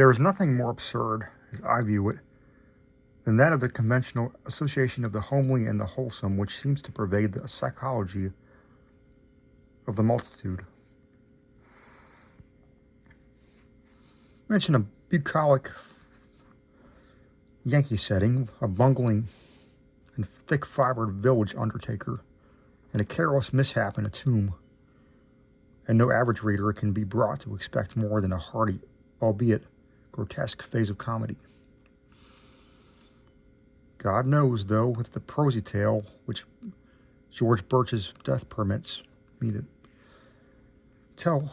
There is nothing more absurd, as I view it, than that of the conventional association of the homely and the wholesome which seems to pervade the psychology of the multitude. Mention a bucolic Yankee setting, a bungling and thick-fibered village undertaker, and a careless mishap in a tomb, and no average reader can be brought to expect more than a hearty, albeit grotesque phase of comedy. God knows, though, that the prosy tale which George Birch's death permits me to tell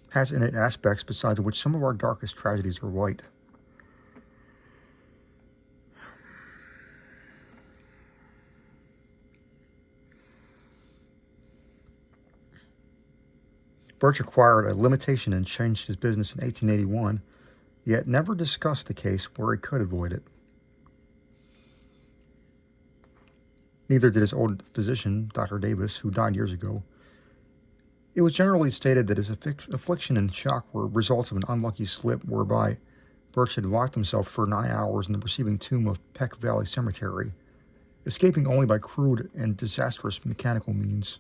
has in it aspects besides which some of our darkest tragedies are light. Birch acquired a limitation and changed his business in 1881, yet never discussed the case where he could avoid it. Neither did his old physician, Dr. Davis, who died years ago. It was generally stated that his affliction and shock were results of an unlucky slip whereby Birch had locked himself for 9 hours in the receiving tomb of Peck Valley Cemetery, escaping only by crude and disastrous mechanical means.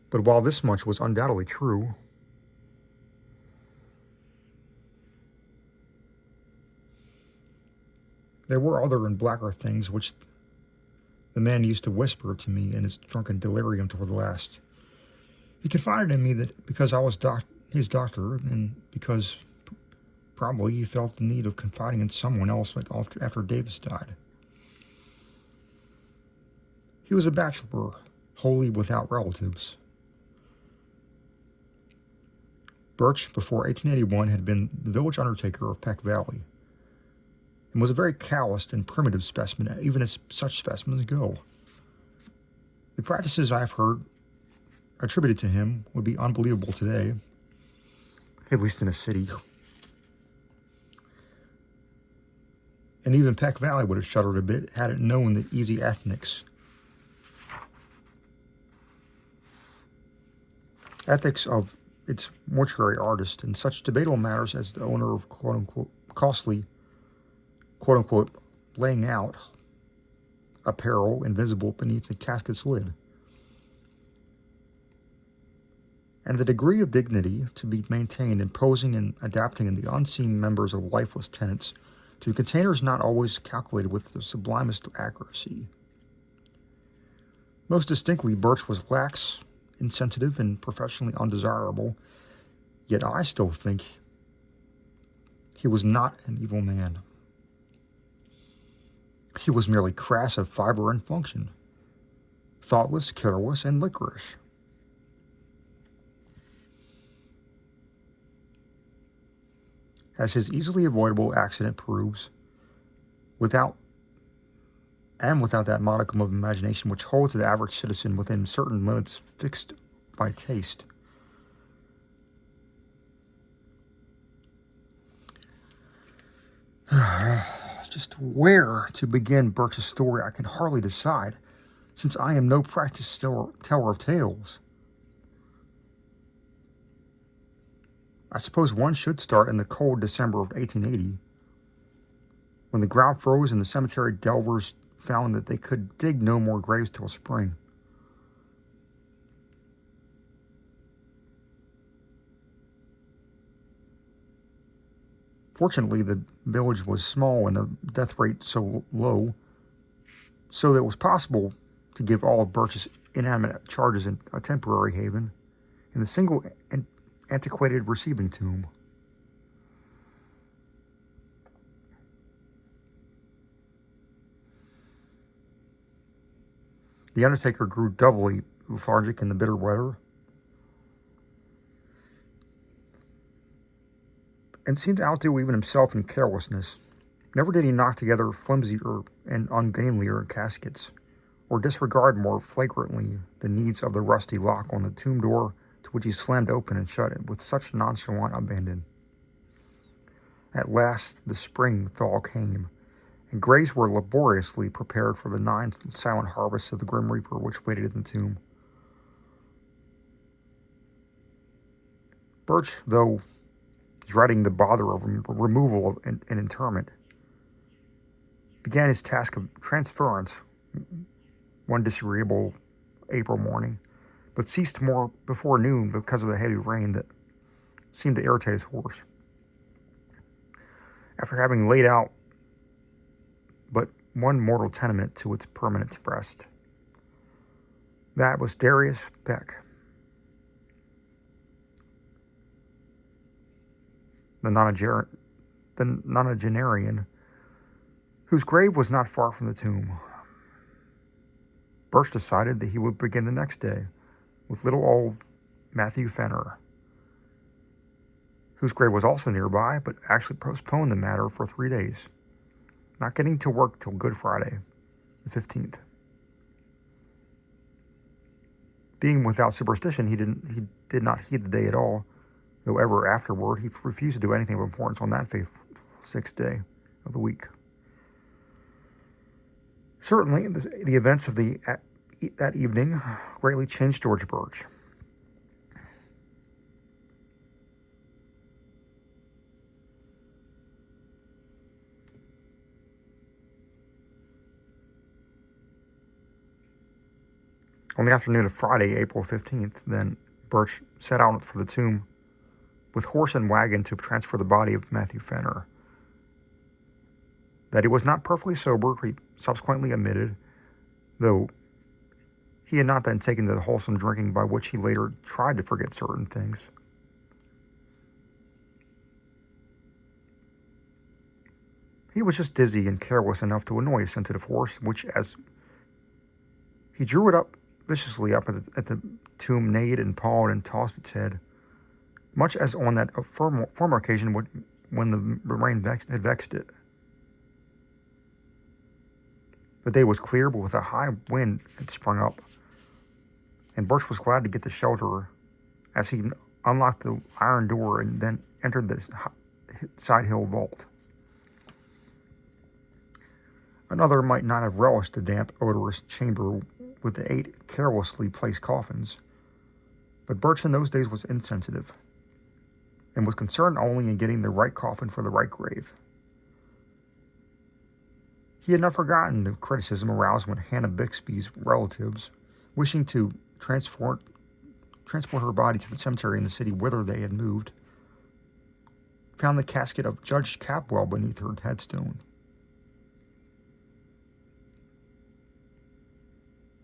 But while this much was undoubtedly true, there were other and blacker things which the man used to whisper to me in his drunken delirium toward the last. He confided in me that because I was his doctor, and because probably he felt the need of confiding in someone else after Davis died. He was a bachelor, wholly without relatives. Birch, before 1881, had been the village undertaker of Peck Valley, and was a very calloused and primitive specimen, even as such specimens go. The practices I have heard attributed to him would be unbelievable today, at least in a city. And even Peck Valley would have shuddered a bit had it known the easy ethics of its mortuary artist in such debatable matters as the owner of quote-unquote costly quote-unquote laying out apparel invisible beneath the casket's lid, and the degree of dignity to be maintained in posing and adapting in the unseen members of lifeless tenants to containers not always calculated with the sublimest accuracy. Most distinctly, Birch was lax, insensitive, and professionally undesirable, yet I still think he was not an evil man. He was merely crass of fiber and function, thoughtless, careless, and licorice. As his easily avoidable accident proves, without that modicum of imagination which holds the average citizen within certain limits fixed by taste. Just where to begin Birch's story I can hardly decide, since I am no practiced teller of tales. I suppose one should start in the cold December of 1880, when the ground froze and the cemetery delvers found that they could dig no more graves till spring. Fortunately, the village was small and the death rate so low, so that it was possible to give all of Birch's inanimate charges a temporary haven in a single antiquated receiving tomb. The undertaker grew doubly lethargic in the bitter weather, and seemed to outdo even himself in carelessness. Never did he knock together flimsier and ungainlier caskets, or disregard more flagrantly the needs of the rusty lock on the tomb door, to which he slammed open and shut it with such nonchalant abandon. At last the spring thaw came, and graves were laboriously prepared for the 9 silent harvests of the Grim Reaper which waited in the tomb. Birch, though dreading the bother of removal and interment, began his task of transference one disagreeable April morning, but ceased more before noon because of the heavy rain that seemed to irritate his horse. After having laid out but one mortal tenement to its permanent rest, that was Darius Beck, the nonagenarian, whose grave was not far from the tomb. Birch decided that he would begin the next day with little old Matthew Fenner, whose grave was also nearby, but actually postponed the matter for 3 days, not getting to work till Good Friday, the 15th. Being without superstition, he did not heed the day at all, though ever afterward he refused to do anything of importance on that faithful 6th day of the week. Certainly, the events of that evening greatly changed George Birch. On the afternoon of Friday, April 15th, then, Birch set out for the tomb with horse and wagon to transfer the body of Matthew Fenner. That he was not perfectly sober, he subsequently admitted, though he had not then taken the wholesome drinking by which he later tried to forget certain things. He was just dizzy and careless enough to annoy a sensitive horse, which, as he drew it up viciously up at the tomb, neighed and pawed and tossed its head, much as on that former occasion when the rain had vexed it. The day was clear, but with a high wind had sprung up, and Birch was glad to get to shelter as he unlocked the iron door and then entered the side hill vault. Another might not have relished the damp, odorous chamber with the 8 carelessly placed coffins, but Birch in those days was insensitive, and was concerned only in getting the right coffin for the right grave. He had not forgotten the criticism aroused when Hannah Bixby's relatives, wishing to transport her body to the cemetery in the city whither they had moved, found the casket of Judge Capwell beneath her headstone.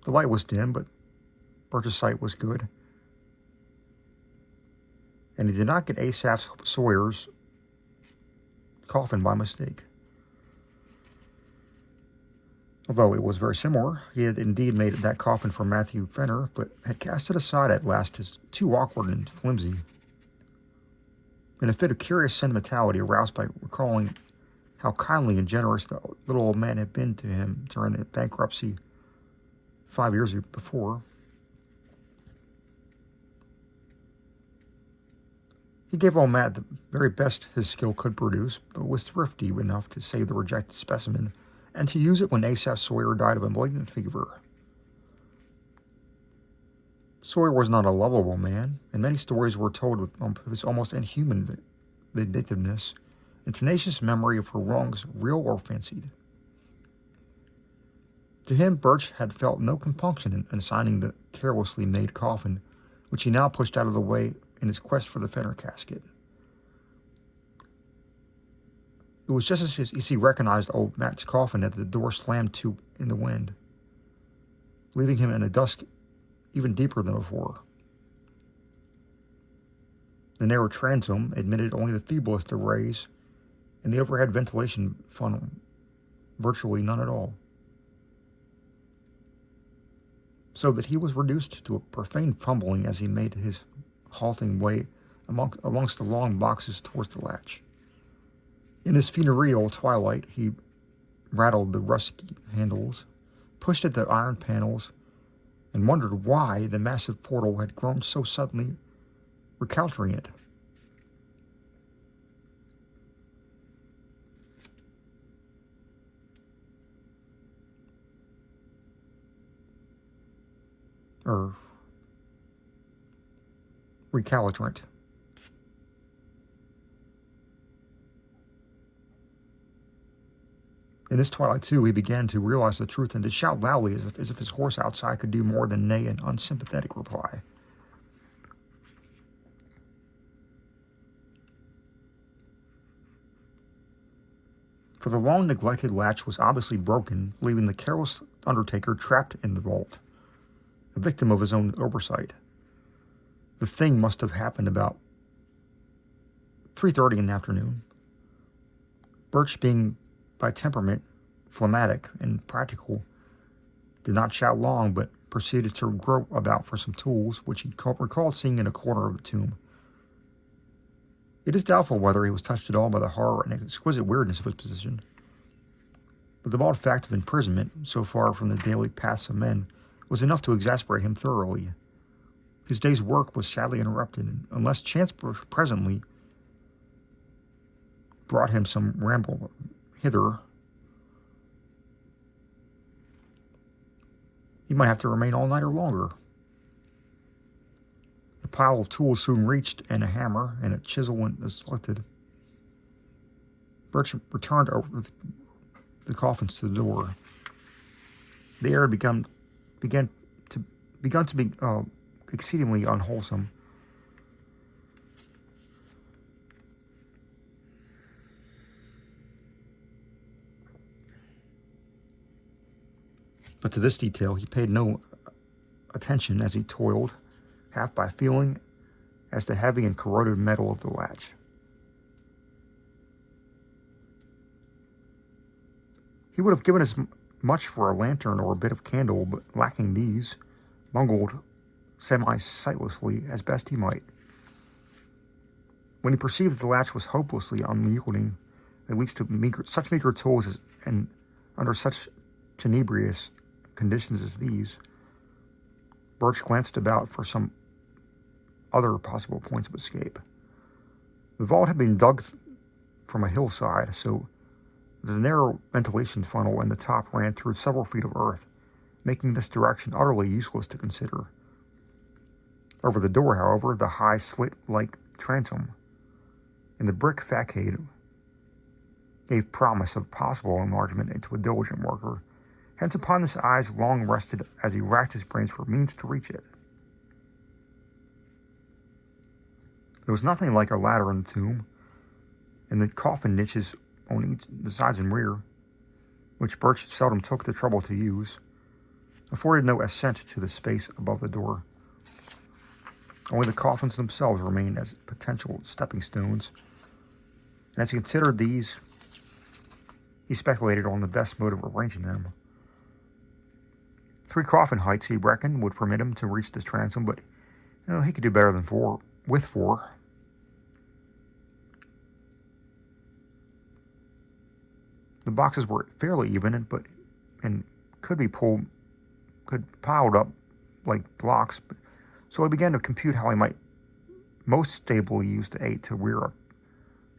The light was dim, but Birch's sight was good, and he did not get Asaph Sawyer's coffin by mistake. Although it was very similar, he had indeed made that coffin for Matthew Fenner, but had cast it aside at last as too awkward and flimsy. In a fit of curious sentimentality aroused by recalling how kindly and generous the little old man had been to him during the bankruptcy 5 years before, he gave old Matt the very best his skill could produce, but was thrifty enough to save the rejected specimen and to use it when Asaph Sawyer died of a malignant fever. Sawyer was not a lovable man, and many stories were told of his almost inhuman vindictiveness and tenacious memory of her wrongs, real or fancied. To him, Birch had felt no compunction in assigning the carelessly made coffin, which he now pushed out of the way in his quest for the Fenner casket. It was just as he recognized old Matt's coffin that the door slammed to in the wind, leaving him in a dusk even deeper than before. The narrow transom admitted only the feeblest of rays, and the overhead ventilation funnel virtually none at all, so that he was reduced to a profane fumbling as he made his halting way amongst the long boxes towards the latch. In his funereal twilight, he rattled the rusty handles, pushed at the iron panels, and wondered why the massive portal had grown so suddenly recalcitrant. or recalcitrant. In this twilight, too, he began to realize the truth and to shout loudly as if his horse outside could do more than neigh an unsympathetic reply. For the long-neglected latch was obviously broken, leaving the careless undertaker trapped in the vault, a victim of his own oversight. The thing must have happened about 3:30 in the afternoon. Birch, being by temperament phlegmatic and practical, did not shout long, but proceeded to grope about for some tools, which he recalled seeing in a corner of the tomb. It is doubtful whether he was touched at all by the horror and exquisite weirdness of his position. But the bald fact of imprisonment, so far from the daily paths of men, was enough to exasperate him thoroughly. His day's work was sadly interrupted, and unless chance presently brought him some ramble hither, he might have to remain all night or longer. The pile of tools soon reached, and a hammer and a chisel when selected. Birch returned over the coffins to the door. The air had begun to be exceedingly unwholesome. But to this detail he paid no attention as he toiled, half by feeling as the heavy and corroded metal of the latch. He would have given as much for a lantern or a bit of candle, but lacking these, bungled semi-sightlessly as best he might. When he perceived that the latch was hopelessly unyielding, at least to such meager tools and under such tenebrious conditions as these, Birch glanced about for some other possible points of escape. The vault had been dug from a hillside, so the narrow ventilation funnel in the top ran through several feet of earth, making this direction utterly useless to consider. Over the door, however, the high slit-like transom in the brick facade gave promise of possible enlargement into a diligent worker. Hence upon his eyes long rested as he racked his brains for means to reach it. There was nothing like a ladder in the tomb, and the coffin niches on the sides and rear, which Birch seldom took the trouble to use, afforded no ascent to the space above the door. Only the coffins themselves remained as potential stepping stones, and as he considered these, he speculated on the best mode of arranging them. 3 coffin heights, he reckoned, would permit him to reach the transom, but he could do better than 4, with 4. The boxes were fairly even, and could piled up like blocks. So he began to compute how he might most stably use the 8 to rear a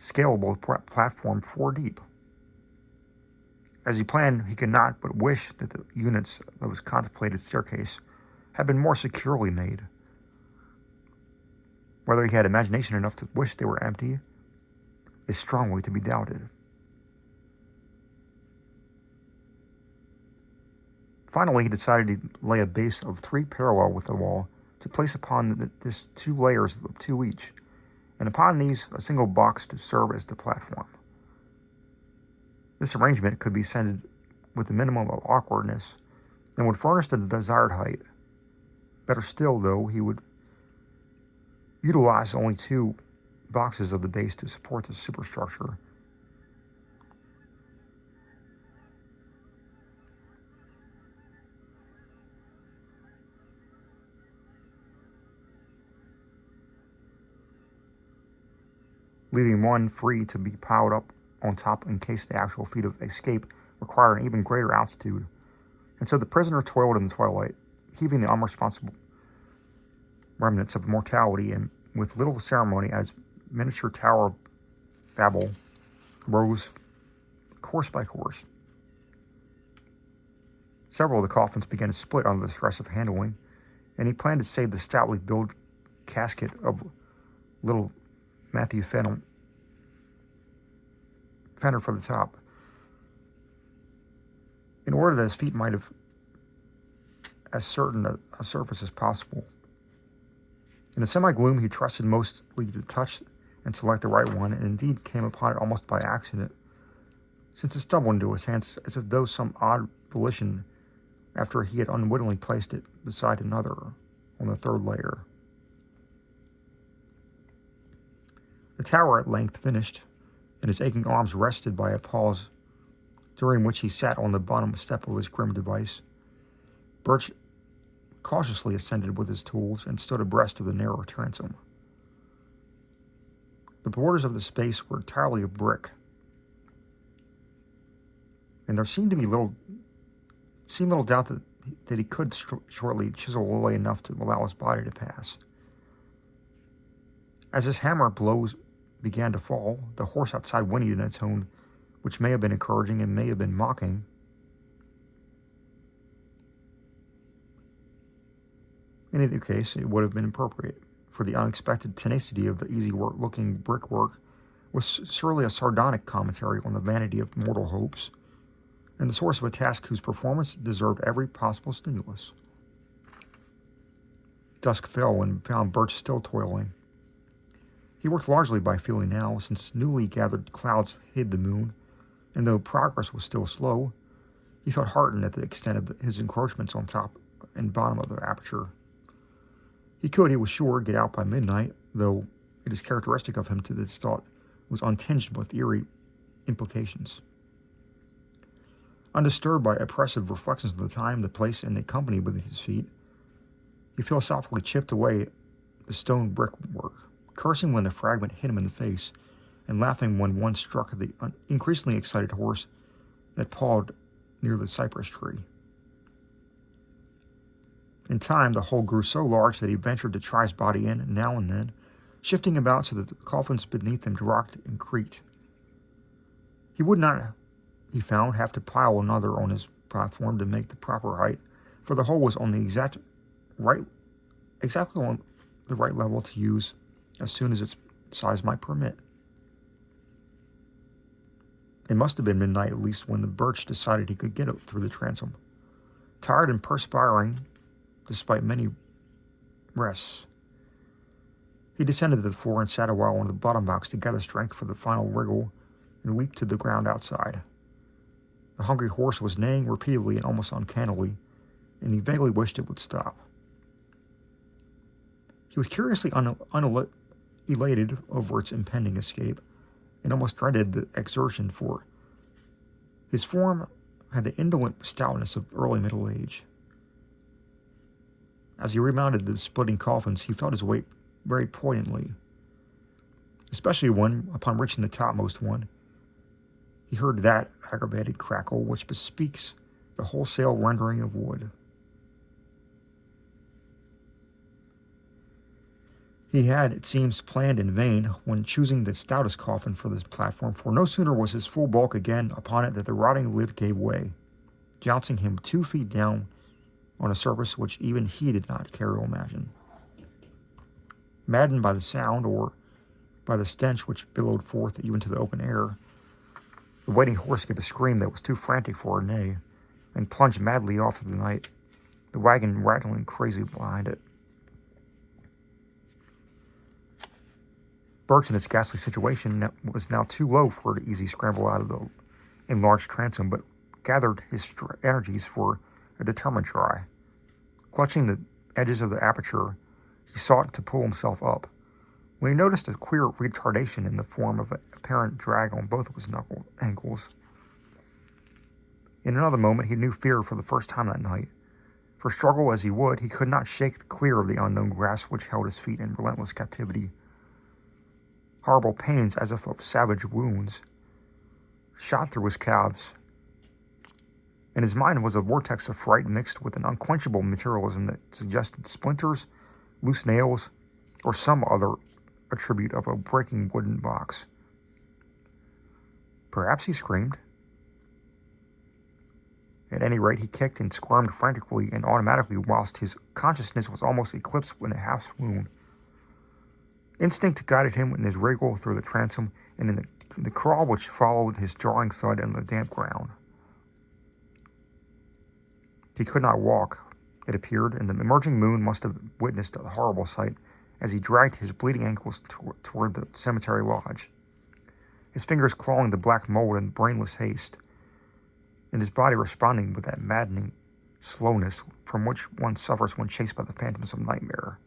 scalable platform 4 deep. As he planned, he could not but wish that the units of his contemplated staircase had been more securely made. Whether he had imagination enough to wish they were empty is strongly to be doubted. Finally, he decided to lay a base of 3 parallel with the wall to place upon this 2 layers of 2 each, and upon these a single box to serve as the platform. This arrangement could be scented with the minimum of awkwardness and would furnish the desired height. Better still, though, he would utilize only 2 boxes of the base to support the superstructure. Leaving one free to be piled up on top in case the actual feat of escape required an even greater altitude. And so the prisoner toiled in the twilight, heaving the unresponsible remnants of mortality, and with little ceremony as miniature Tower of Babel rose course by course. Several of the coffins began to split under the stress of handling, and he planned to save the stoutly built casket of little Matthew Fenner for the top, in order that his feet might have as certain a surface as possible. In the semi-gloom, he trusted mostly to touch and select the right one, and indeed came upon it almost by accident, since it stumbled into his hands as if though some odd volition after he had unwittingly placed it beside another on the third layer. The tower at length finished, and his aching arms rested by a pause, during which he sat on the bottom step of his grim device. Birch cautiously ascended with his tools and stood abreast of the narrow transom. The borders of the space were entirely of brick, and there seemed little doubt that he could shortly chisel away enough to allow his body to pass. As his hammer blows began to fall, the horse outside whinnied in a tone which may have been encouraging and may have been mocking. In either case, it would have been appropriate, for the unexpected tenacity of the easy-looking brickwork was surely a sardonic commentary on the vanity of mortal hopes, and the source of a task whose performance deserved every possible stimulus. Dusk fell and found Birch still toiling. He worked largely by feeling now, since newly gathered clouds hid the moon, and though progress was still slow, he felt heartened at the extent of his encroachments on top and bottom of the aperture. He could, he was sure, get out by midnight, though it is characteristic of him that this thought was untinged with eerie implications. Undisturbed by oppressive reflections of the time, the place, and the company beneath his feet, he philosophically chipped away the stone brickwork, cursing when the fragment hit him in the face, and laughing when one struck the increasingly excited horse that pawed near the cypress tree. In time, the hole grew so large that he ventured to try his body in now and then, shifting about so that the coffins beneath him rocked and creaked. He would not, he found, have to pile another on his platform to make the proper height, for the hole was on the exactly on the right level to use as soon as its size might permit. It must have been midnight at least when the Birch decided he could get it through the transom. Tired and perspiring, despite many rests, he descended to the floor and sat a while on the bottom box to gather strength for the final wriggle and leaped to the ground outside. The hungry horse was neighing repeatedly and almost uncannily, and he vaguely wished it would stop. He was curiously elated over its impending escape, and almost dreaded the exertion, for his form had the indolent stoutness of early middle age. As he remounted the splitting coffins, he felt his weight very poignantly, especially when, upon reaching the topmost one, he heard that aggravated crackle which bespeaks the wholesale rendering of wood. He had, it seems, planned in vain when choosing the stoutest coffin for the platform, for no sooner was his full bulk again upon it than the rotting lid gave way, jouncing him 2 feet down on a surface which even he did not care to imagine. Maddened by the sound, or by the stench which billowed forth even to the open air, the waiting horse gave a scream that was too frantic for a neigh, and plunged madly off through the night, the wagon rattling crazy behind it. Birch, in its ghastly situation, was now too low for an easy scramble out of the enlarged transom, but gathered his energies for a determined try. Clutching the edges of the aperture, he sought to pull himself up, when he noticed a queer retardation in the form of an apparent drag on both of his ankles. In another moment, he knew fear for the first time that night, for struggle as he would, he could not shake clear of the unknown grasp which held his feet in relentless captivity. Horrible pains, as if of savage wounds, shot through his calves, and his mind was a vortex of fright mixed with an unquenchable materialism that suggested splinters, loose nails, or some other attribute of a breaking wooden box. Perhaps he screamed. At any rate, he kicked and squirmed frantically and automatically whilst his consciousness was almost eclipsed in a half-swoon. Instinct guided him in his wriggle through the transom and in the crawl which followed his jarring thud on the damp ground. He could not walk, it appeared, and the emerging moon must have witnessed a horrible sight as he dragged his bleeding ankles toward the cemetery lodge, his fingers clawing the black mold in brainless haste, and his body responding with that maddening slowness from which one suffers when chased by the phantoms of nightmare.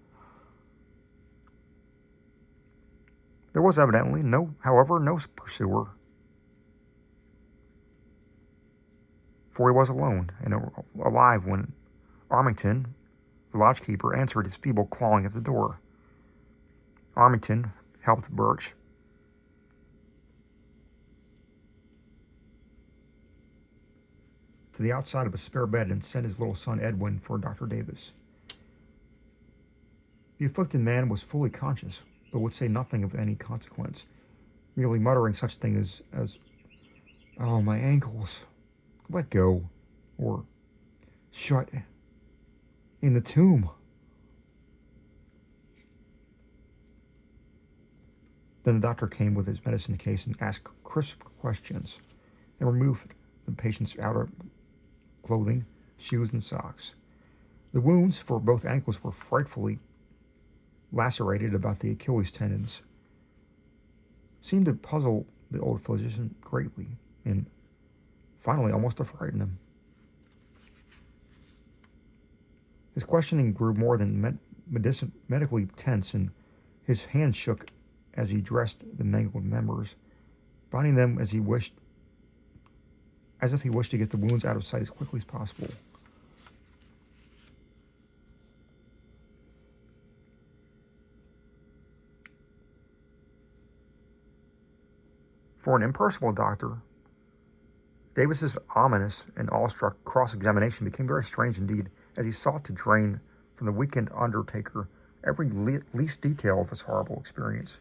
There was evidently, however, no pursuer, for he was alone and alive when Armington, the lodgekeeper, answered his feeble clawing at the door. Armington helped Birch to the outside of a spare bed and sent his little son Edwin for Dr. Davis. The afflicted man was fully conscious, but would say nothing of any consequence, merely muttering such things as "Oh, my ankles, let go," or "Shut in the tomb." Then the doctor came with his medicine case and asked crisp questions, and removed the patient's outer clothing, shoes, and socks. The wounds for both ankles were frightfully lacerated about the Achilles tendons. Seemed to puzzle the old physician greatly, and finally almost to frighten him. His questioning grew more than medically tense, and his hand shook as he dressed the mangled members, binding them as if he wished to get the wounds out of sight as quickly as possible. For an impersonal doctor, Davis's ominous and awestruck cross-examination became very strange indeed, as he sought to drain from the weakened undertaker every least detail of his horrible experience.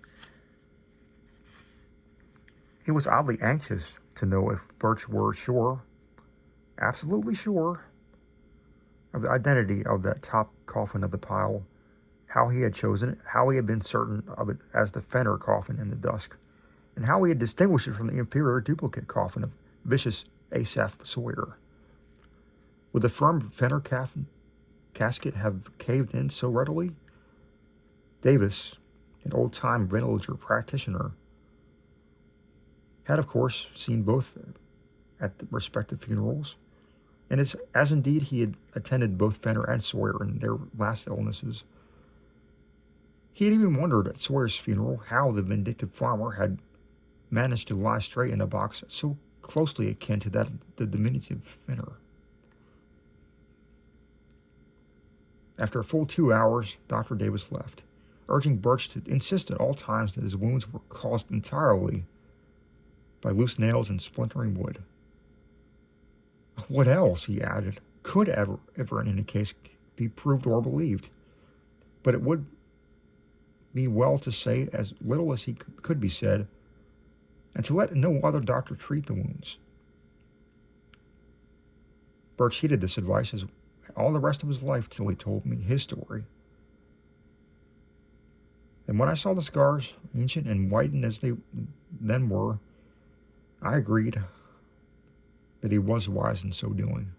He was oddly anxious to know if Birch were sure, absolutely sure, of the identity of that top coffin of the pile, how he had chosen it, how he had been certain of it as the Fenner coffin in the dusk, and how he had distinguished it from the inferior duplicate coffin of vicious Asaph Sawyer. Would the firm Fenner casket have caved in so readily? Davis, an old-time villager practitioner, had of course seen both at the respective funerals, and as indeed he had attended both Fenner and Sawyer in their last illnesses. He had even wondered at Sawyer's funeral how the vindictive farmer had managed to lie straight in a box so closely akin to that of the diminutive Fenner. After a full 2 hours, Dr. Davis left, urging Birch to insist at all times that his wounds were caused entirely by loose nails and splintering wood. What else, he added, could ever in any case be proved or believed? But it would be well to say as little as could be said, and to let no other doctor treat the wounds. Birch heeded this advice as all the rest of his life till he told me his story. And when I saw the scars, ancient and whitened as they then were, I agreed that he was wise in so doing.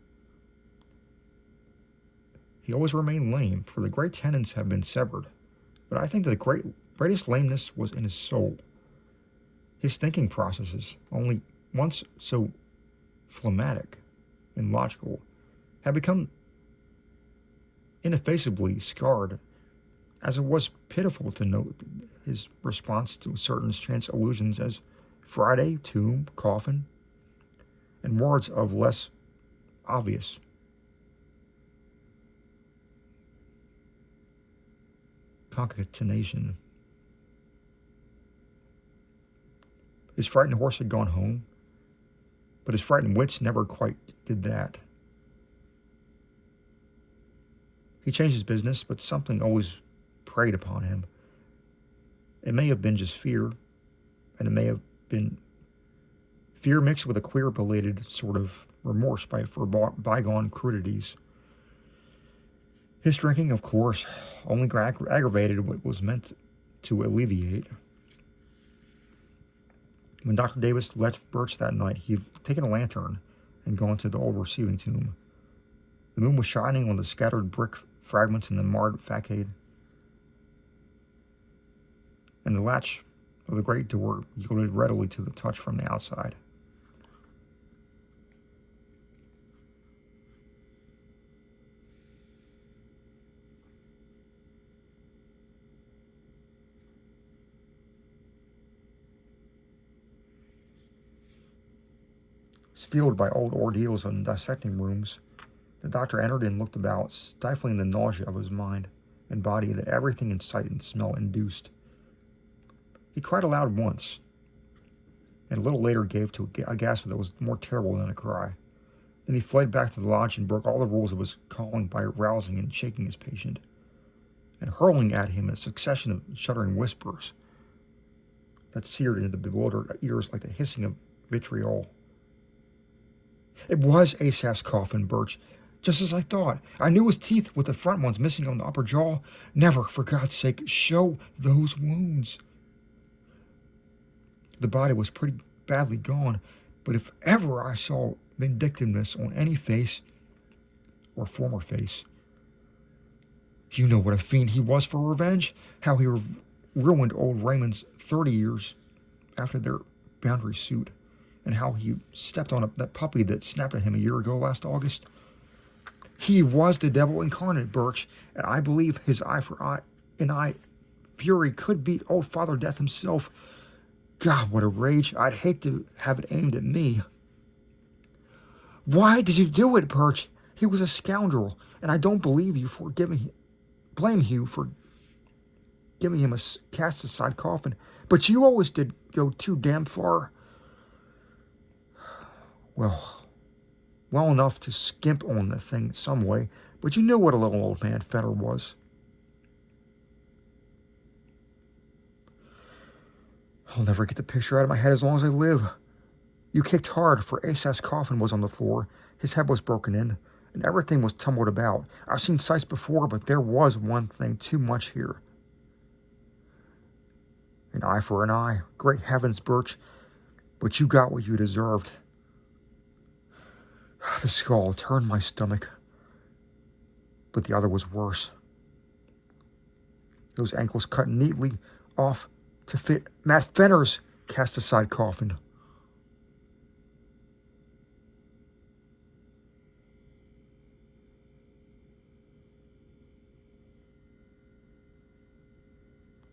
He always remained lame, for the great tendons have been severed, but I think that the greatest lameness was in his soul. His thinking processes, only once so phlegmatic and logical, had become ineffaceably scarred, as it was pitiful to note his response to certain chance allusions as Friday, tomb, coffin, and words of less obvious concatenation. His frightened horse had gone home, but his frightened wits never quite did that. He changed his business, but something always preyed upon him. It may have been just fear, and it may have been fear mixed with a queer, belated sort of remorse for bygone crudities. His drinking, of course, only aggravated what was meant to alleviate. When Dr. Davis left Birch that night, he had taken a lantern and gone to the old receiving tomb. The moon was shining on the scattered brick fragments in the marred facade, and the latch of the great door yielded readily to the touch from the outside. Steeled by old ordeals and dissecting rooms, the doctor entered and looked about, stifling the nausea of his mind and body that everything in sight and smell induced. He cried aloud once, and a little later gave to a gasp that was more terrible than a cry. Then he fled back to the lodge and broke all the rules of his calling by rousing and shaking his patient, and hurling at him a succession of shuddering whispers that seared into the bewildered ears like the hissing of vitriol. It was Asaph's coffin, Birch, just as I thought. I knew his teeth with the front ones missing on the upper jaw. Never, for God's sake, show those wounds. The body was pretty badly gone, but if ever I saw vindictiveness on any face, or former face, you know what a fiend he was for revenge, how he ruined old Raymond's 30 years after their boundary suit, and how he stepped on that puppy that snapped at him a year ago last August. He was the devil incarnate, Birch, and I believe his eye for eye and eye fury could beat old Father Death himself. God, what a rage. I'd hate to have it aimed at me. Why did you do it, Birch? He was a scoundrel, and I don't blame you for giving him a cast-aside coffin. But you always did go too damn far. Well enough to skimp on the thing some way, but you knew what a little old man Fenner was. I'll never get the picture out of my head as long as I live. You kicked hard, for Asaph's coffin was on the floor, his head was broken in, and everything was tumbled about. I've seen sights before, but there was one thing too much here. An eye for an eye. Great heavens, Birch, but you got what you deserved. The skull turned my stomach, but the other was worse. Those ankles cut neatly off to fit Matt Fenner's cast-aside coffin.